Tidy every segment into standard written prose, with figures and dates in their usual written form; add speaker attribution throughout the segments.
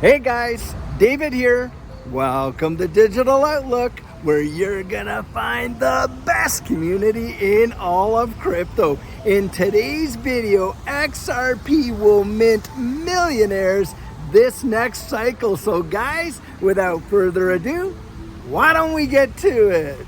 Speaker 1: Hey guys, David here. Welcome to Digital Outlook, where you're gonna find the best community in all of crypto. In today's video, XRP will mint millionaires this next cycle. So guys, without further ado, why don't we get to it?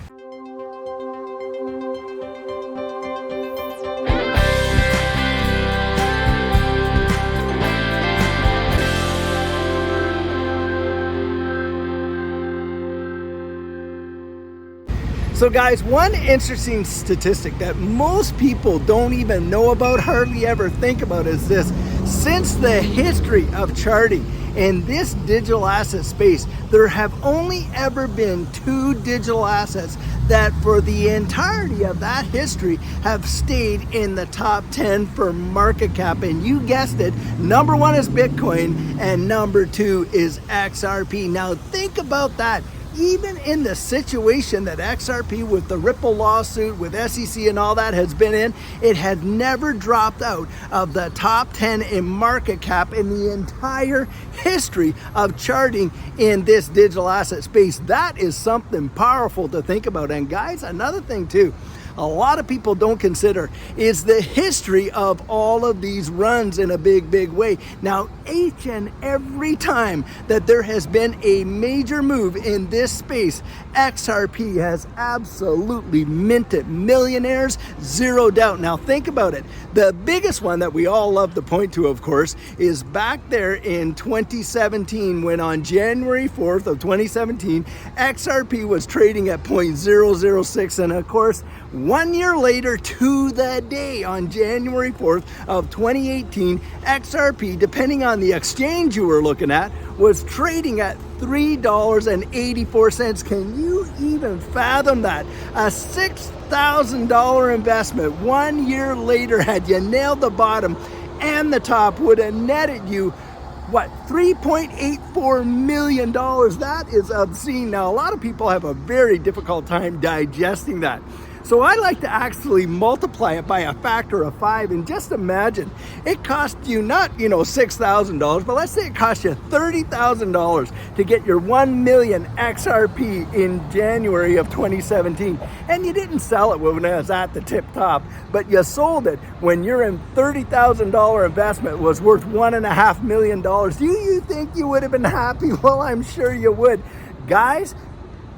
Speaker 1: So guys, one interesting statistic that most people don't even know about, hardly ever think about, is this. Since the history of charting in this digital asset space, there have only ever been two digital assets that for the entirety of that history have stayed in the top 10 for market cap. And you guessed it, number one is Bitcoin and number two is XRP. Now think about that. Even in the situation that XRP with the Ripple lawsuit with SEC and all that has been in, it had never dropped out of the top 10 in market cap in the entire history of charting in this digital asset space. That is something powerful to think about. And guys, another thing too, a lot of people don't consider is the history of all of these runs in a big way. Now, each and every time that there has been a major move in this space, XRP has absolutely minted millionaires, zero doubt. Now, think about it. The biggest one that we all love to point to, of course, is back there in 2017, when on January 4th of 2017, XRP was trading at 0.006. And of course, 1 year later to the day, on January 4th of 2018, XRP, depending on the exchange you were looking at, was trading at $3.84. Can you even fathom that? A $6,000 investment 1 year later, had you nailed the bottom and the top, would have netted you what, $3.84 million. That is obscene. Now, a lot of people have a very difficult time digesting that. So I like to actually multiply it by a factor of 5, and just imagine it cost you not, $6,000, but let's say it cost you $30,000 to get your 1 million XRP in January of 2017. And you didn't sell it when it was at the tip top, but you sold it when your $30,000 investment was worth $1.5 million. Do you think you would have been happy? Well, I'm sure you would. Guys,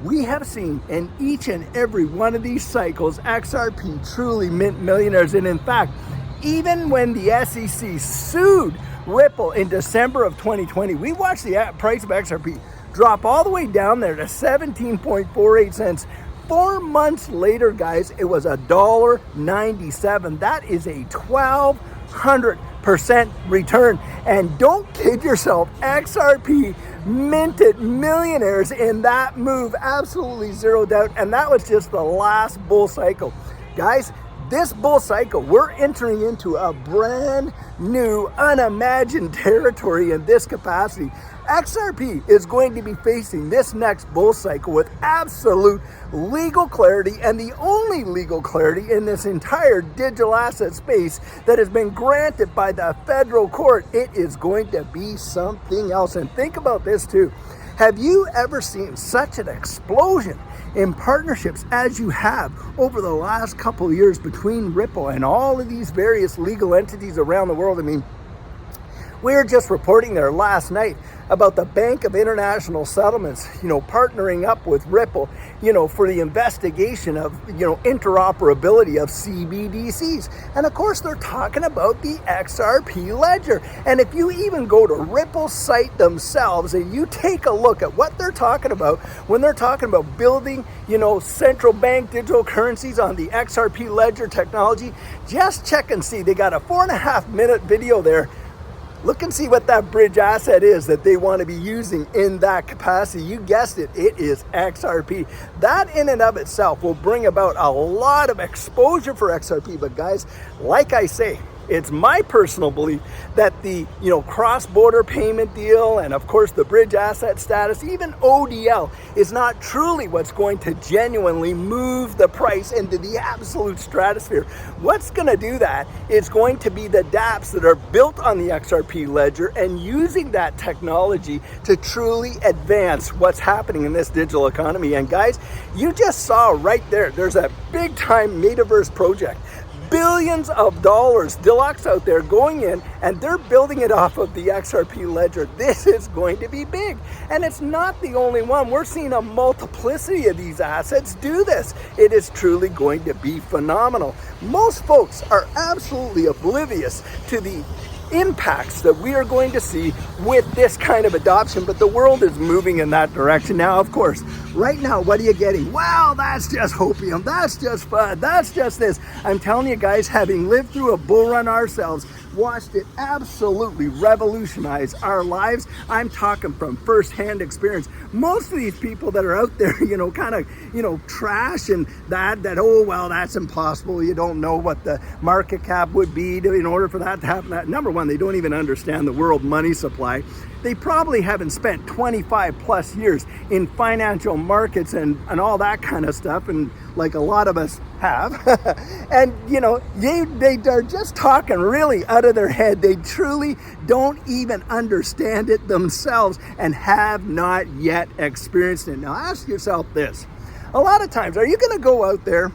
Speaker 1: we have seen in each and every one of these cycles, XRP truly mint millionaires. And in fact, even when the SEC sued Ripple in December of 2020, we watched the price of XRP drop all the way down there to 17.48 cents. 4 months later, guys, it was $1.97. That is a 1,200% return. And don't kid yourself, XRP minted millionaires in that move, absolutely zero doubt. And that was just the last bull cycle. Guys, this bull cycle, we're entering into a brand new, unimagined territory in this capacity. XRP is going to be facing this next bull cycle with absolute legal clarity, and the only legal clarity in this entire digital asset space that has been granted by the federal court. It is going to be something else. And think about this too. Have you ever seen such an explosion in partnerships as you have over the last couple of years between Ripple and all of these various legal entities around the world? I mean, we were just reporting there last night about the Bank of International Settlements, partnering up with Ripple, for the investigation of, interoperability of CBDCs. And of course, they're talking about the XRP ledger. And if you even go to Ripple's site themselves and you take a look at what they're talking about when they're talking about building, central bank digital currencies on the XRP ledger technology, just check and see. They got a 4.5-minute video there. Look and see what that bridge asset is that they want to be using in that capacity. You guessed it, it is XRP. That in and of itself will bring about a lot of exposure for XRP. But guys, like I say, It's my personal belief that the cross-border payment deal and of course the bridge asset status, even ODL, is not truly what's going to genuinely move the price into the absolute stratosphere. What's going to do that is going to be the dApps that are built on the XRP ledger and using that technology to truly advance what's happening in this digital economy. And guys, you just saw right there's a big time metaverse project. Billions of dollars deluxe out there going in, and they're building it off of the XRP ledger. This is going to be big, and it's not the only one. We're seeing a multiplicity of these assets do this. It is truly going to be phenomenal. Most folks are absolutely oblivious to the impacts that we are going to see with this kind of adoption, but the world is moving in that direction. Now, of course, right now, what are you getting? Wow, that's just hopium, that's just fun, that's just this. I'm telling you guys, having lived through a bull run ourselves, watched it absolutely revolutionize our lives. I'm talking from first-hand experience. Most of these people that are out there, kind of, trash and that, oh, well, that's impossible. You don't know what the market cap would be in order for that to happen. Number one, they don't even understand the world money supply. They probably haven't spent 25 plus years in financial markets and all that kind of stuff, and like a lot of us have. And they are just talking really out of their head. They truly don't even understand it themselves and have not yet experienced it. Now ask yourself this. A lot of times, are you going to go out there?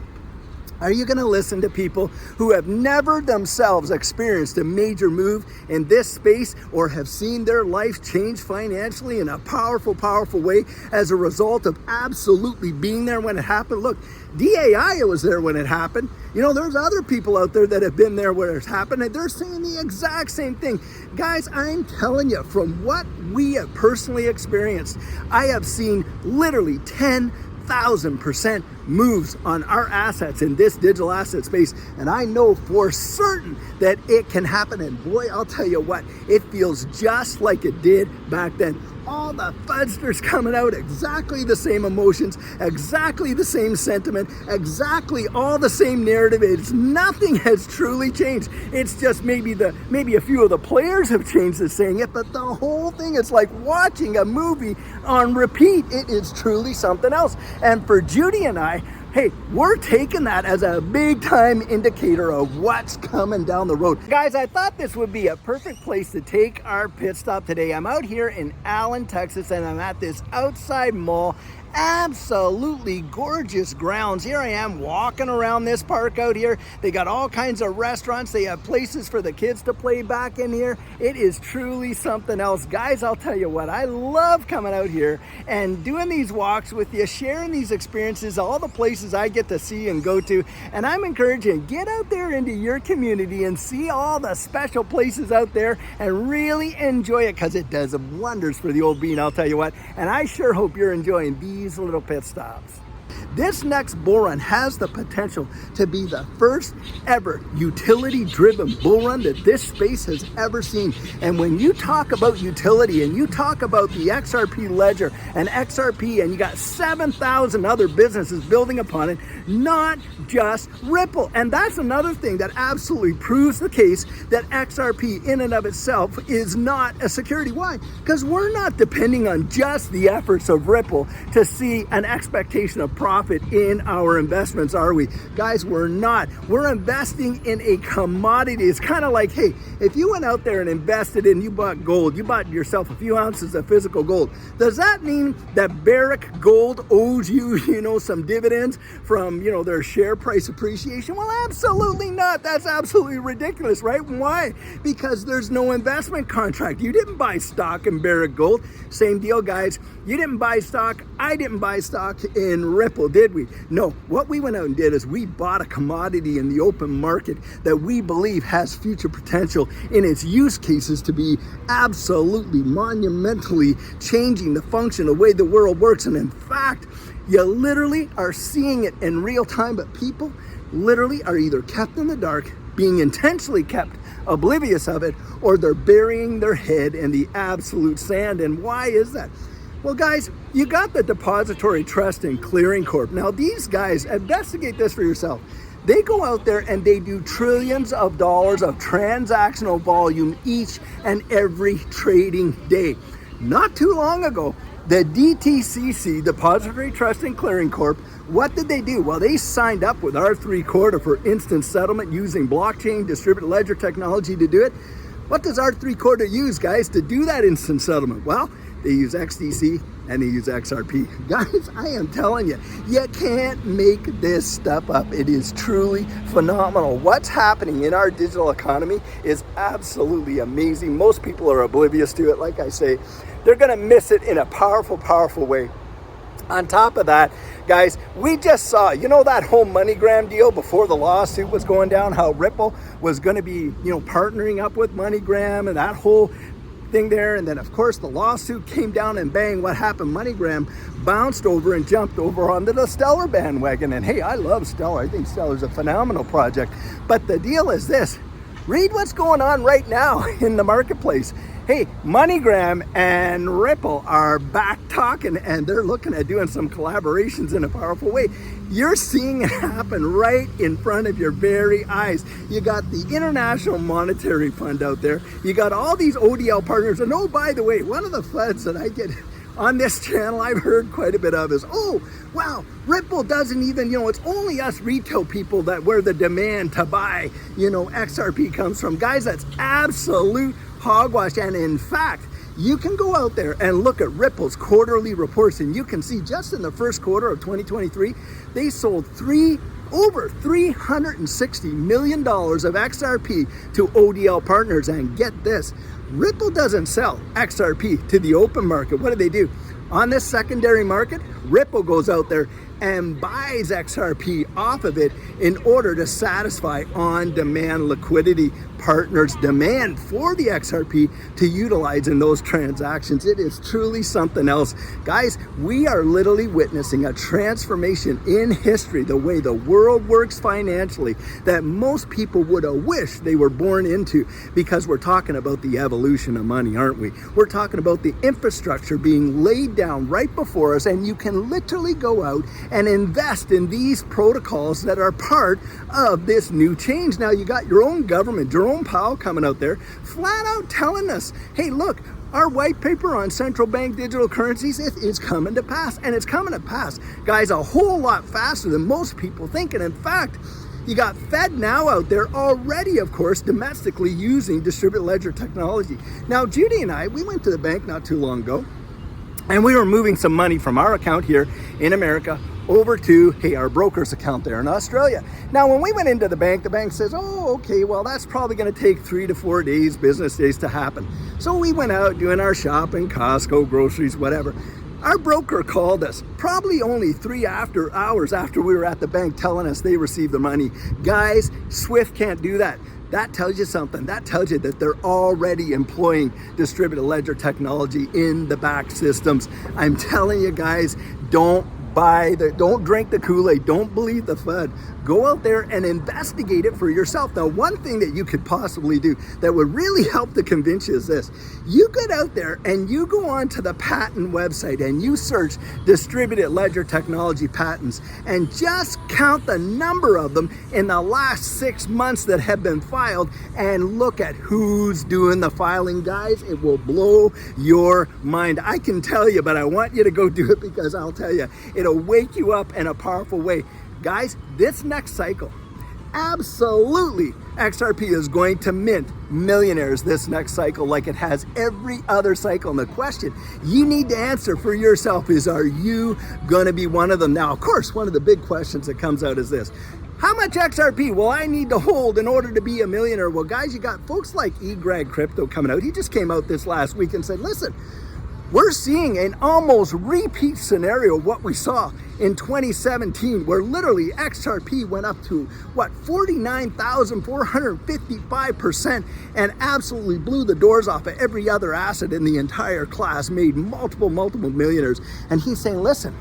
Speaker 1: Are you going to listen to people who have never themselves experienced a major move in this space or have seen their life change financially in a powerful, powerful way as a result of absolutely being there when it happened? Look, DAI was there when it happened. There's other people out there that have been there where it's happened, and they're saying the exact same thing. Guys, I'm telling you, from what we have personally experienced, I have seen literally 10,000% moves on our assets in this digital asset space, and I know for certain that it can happen. And boy, I'll tell you what, it feels just like it did back then. All the fudsters coming out, exactly the same emotions, exactly the same sentiment, exactly all the same narrative. Nothing has truly changed. It's just maybe a few of the players have changed the saying it, but the whole thing is like watching a movie on repeat. It is truly something else. And for Judy and I, hey, we're taking that as a big time indicator of what's coming down the road. Guys, I thought this would be a perfect place to take our pit stop today. I'm out here in Allen, Texas, and I'm at this outside mall. Absolutely gorgeous grounds. Here I am walking around this park out here. They got all kinds of restaurants. They have places for the kids to play back in here. It is truly something else. Guys, I'll tell you what, I love coming out here and doing these walks with you, sharing these experiences, all the places I get to see and go to. And I'm encouraging, get out there into your community and see all the special places out there and really enjoy it, because it does wonders for the old bean, I'll tell you what. And I sure hope you're enjoying these little pit stops. This next bull run has the potential to be the first ever utility-driven bull run that this space has ever seen. And when you talk about utility and you talk about the XRP ledger and XRP, and you got 7,000 other businesses building upon it, not just Ripple. And that's another thing that absolutely proves the case that XRP in and of itself is not a security. Why? Because we're not depending on just the efforts of Ripple to see an expectation of profit in our investments, are we? Guys, we're not. We're investing in a commodity. It's kind of like, hey, if you went out there and invested in, you bought gold, you bought yourself a few ounces of physical gold. Does that mean that Barrick Gold owes you, some dividends from, their share price appreciation? Well, absolutely not. That's absolutely ridiculous, right? Why? Because there's no investment contract. You didn't buy stock in Barrick Gold. Same deal, guys. You didn't buy stock. I didn't buy stock in Ripple, did we? No. What we went out and did is we bought a commodity in the open market that we believe has future potential in its use cases to be absolutely monumentally changing the function, the way the world works. And in fact, you literally are seeing it in real time, but people literally are either kept in the dark, being intentionally kept oblivious of it, or they're burying their head in the absolute sand. And why is that? Well, guys, you got the Depository Trust and Clearing Corp. Now, these guys, investigate this for yourself. They go out there and they do trillions of dollars of transactional volume each and every trading day. Not too long ago, the DTCC, Depository Trust and Clearing Corp, what did they do? Well, they signed up with R3 for instant settlement using blockchain distributed ledger technology to do it. What does R3 use, guys, to do that instant settlement? Well, they use XDC and they use XRP. Guys, I am telling you, you can't make this stuff up. It is truly phenomenal. What's happening in our digital economy is absolutely amazing. Most people are oblivious to it. Like I say, they're gonna miss it in a powerful, powerful way. On top of that, guys, we just saw, you know, that whole MoneyGram deal before the lawsuit was going down, how Ripple was going to be, partnering up with MoneyGram and that whole thing there. And then, of course, the lawsuit came down and bang, what happened? MoneyGram bounced over and jumped over onto the Stellar bandwagon. And hey, I love Stellar. I think Stellar's a phenomenal project. But the deal is this. Read what's going on right now in the marketplace. Hey, MoneyGram and Ripple are back talking and they're looking at doing some collaborations in a powerful way. You're seeing it happen right in front of your very eyes. You got the International Monetary Fund out there. You got all these ODL partners. And oh, by the way, one of the FUDs that I get on this channel I've heard quite a bit of is, oh, wow, Ripple doesn't even, it's only us retail people that where the demand to buy, XRP comes from. Guys, that's absolute hogwash. And in fact, you can go out there and look at Ripple's quarterly reports and you can see just in the first quarter of 2023, they sold over $360 million of XRP to ODL partners. And get this, Ripple doesn't sell XRP to the open market. What do? On this secondary market, Ripple goes out there and buys XRP off of it in order to satisfy on-demand liquidity partners' demand for the XRP to utilize in those transactions. It is truly something else. Guys, we are literally witnessing a transformation in history, the way the world works financially, that most people would have wished they were born into, because we're talking about the evolution of money, aren't we? We're talking about the infrastructure being laid down right before us, and you can literally go out and invest in these protocols that are part of this new change. Now, you got your own government, Jerome Powell coming out there flat out telling us, hey, look, our white paper on central bank digital currencies is coming to pass. And it's coming to pass, guys, a whole lot faster than most people think. And in fact, you got FedNow out there already, of course, domestically using distributed ledger technology. Now, Judy and I, we went to the bank not too long ago, and we were moving some money from our account here in America over to, hey, our broker's account there in Australia. Now, when we went into the bank says, oh, okay, well, that's probably going to take 3 to 4 days, business days to happen. So we went out doing our shopping, Costco, groceries, whatever. Our broker called us probably only 3 hours after we were at the bank telling us they received the money. Guys, Swift can't do that. That tells you something. That tells you that they're already employing distributed ledger technology in the back systems. I'm telling you guys, don't drink the Kool-Aid. Don't believe the FUD. Go out there and investigate it for yourself. Now, one thing that you could possibly do that would really help to convince you is this. You get out there and you go onto the patent website and you search distributed ledger technology patents and just count the number of them in the last 6 months that have been filed and look at who's doing the filing. Guys, it will blow your mind. I can tell you, but I want you to go do it, because I'll tell you, it'll wake you up in a powerful way. Guys, this next cycle, absolutely, XRP is going to mint millionaires this next cycle like it has every other cycle. And the question you need to answer for yourself is, are you going to be one of them? Now, of course, one of the big questions that comes out is this. How much XRP will I need to hold in order to be a millionaire? Well, guys, you got folks like eGreg Crypto coming out. He just came out this last week and said, listen, we're seeing an almost repeat scenario of what we saw in 2017, where literally XRP went up to, 49,455% and absolutely blew the doors off of every other asset in the entire class, made multiple millionaires. And he's saying, listen,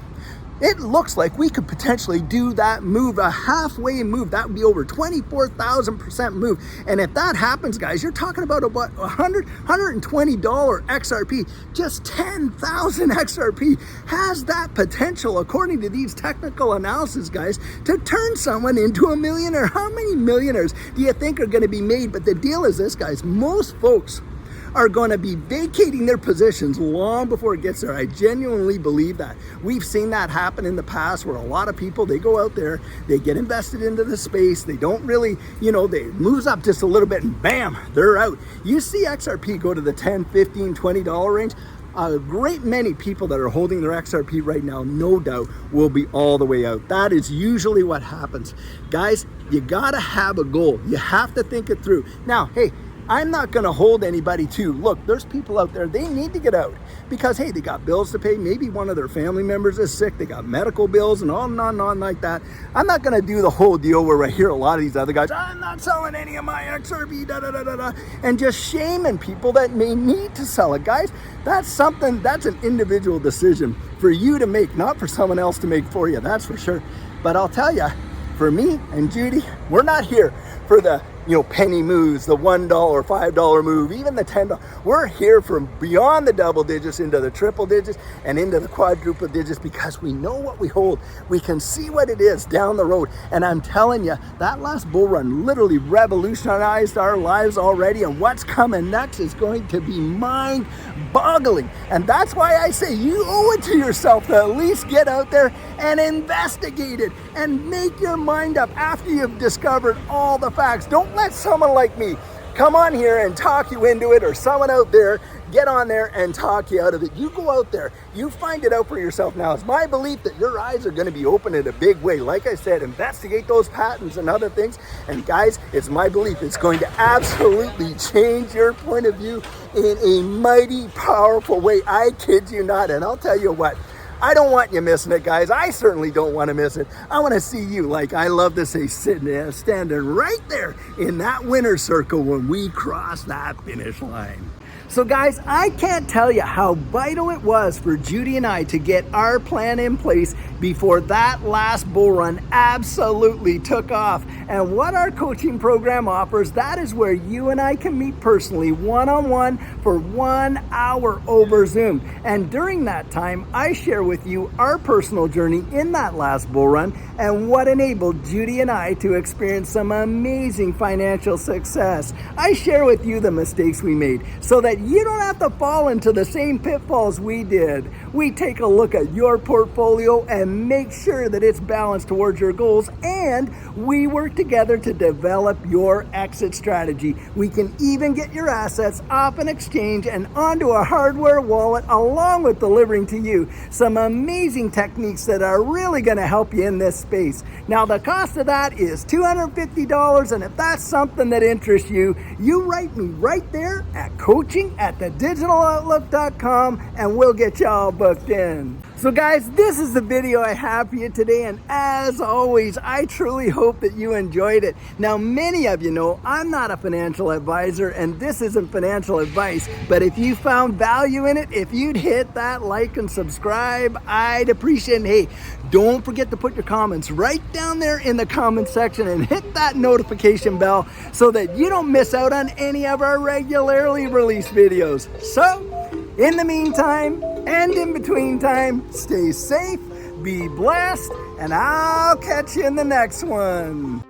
Speaker 1: it looks like we could potentially do that move, a halfway move. That would be over 24,000% move. And if that happens, guys, you're talking about $120 XRP. Just 10,000 XRP has that potential, according to these technical analysis, guys, to turn someone into a millionaire. How many millionaires do you think are going to be made? But the deal is this, guys, most folks are going to be vacating their positions long before it gets there. I genuinely believe that. We've seen that happen in the past, where a lot of people, they go out there, they get invested into the space, they don't really, they moves up just a little bit and bam, they're out. You see XRP go to the $10, $15, $20 range. A great many people that are holding their XRP right now, no doubt, will be all the way out. That is usually what happens. Guys, you gotta have a goal. You have to think it through. Now, hey, I'm not going to hold anybody to, look, there's people out there, they need to get out because, hey, they got bills to pay. Maybe one of their family members is sick. They got medical bills and on and on and on like that. I'm not going to do the whole deal where I hear a lot of these other guys, I'm not selling any of my XRP, and just shaming people that may need to sell it. Guys, that's an individual decision for you to make, not for someone else to make for you. That's for sure. But I'll tell you, for me and Judy, we're not here for the penny moves, the $1, $5 move, even the $10. We're here from beyond the double digits into the triple digits and into the quadruple digits because we know what we hold. We can see what it is down the road. And I'm telling you, that last bull run literally revolutionized our lives already. And what's coming next is going to be mind-boggling. And that's why I say you owe it to yourself to at least get out there and investigate it and make your mind up after you've discovered all the facts. Don't let someone like me come on here and talk you into it, or someone out there get on there and talk you out of it. You go out there, you find it out for yourself. Now, it's my belief that your eyes are going to be open in a big way. Like I said, investigate those patents and other things. And guys, it's my belief it's going to absolutely change your point of view in a mighty powerful way. I kid you not. And I'll tell you what, I don't want you missing it, guys. I certainly don't want to miss it. I want to see you, like I love to say, standing right there in that winner's circle when we cross that finish line. So guys, I can't tell you how vital it was for Judy and I to get our plan in place before that last bull run absolutely took off. And what our coaching program offers, that is where you and I can meet personally, one-on-one, for 1 hour over Zoom. And during that time, I share with you our personal journey in that last bull run and what enabled Judy and I to experience some amazing financial success. I share with you the mistakes we made so that you don't have to fall into the same pitfalls we did. We take a look at your portfolio and make sure that it's balanced towards your goals, and we work together to develop your exit strategy. We can even get your assets off an exchange and onto a hardware wallet, along with delivering to you some amazing techniques that are really going to help you in this space. Now, the cost of that is $250, and if that's something that interests you, you write me right there at coaching@thedigitaloutlook.com and we'll get y'all booked in. So guys, this is the video I have for you today, and as always, I truly hope that you enjoyed it. Now, many of you know I'm not a financial advisor and this isn't financial advice, but if you found value in it, if you'd hit that like and subscribe, I'd appreciate it. Hey, don't forget to put your comments right down there in the comment section and hit that notification bell so that you don't miss out on any of our regularly released videos. So, in the meantime, and in between time, stay safe, be blessed, and I'll catch you in the next one.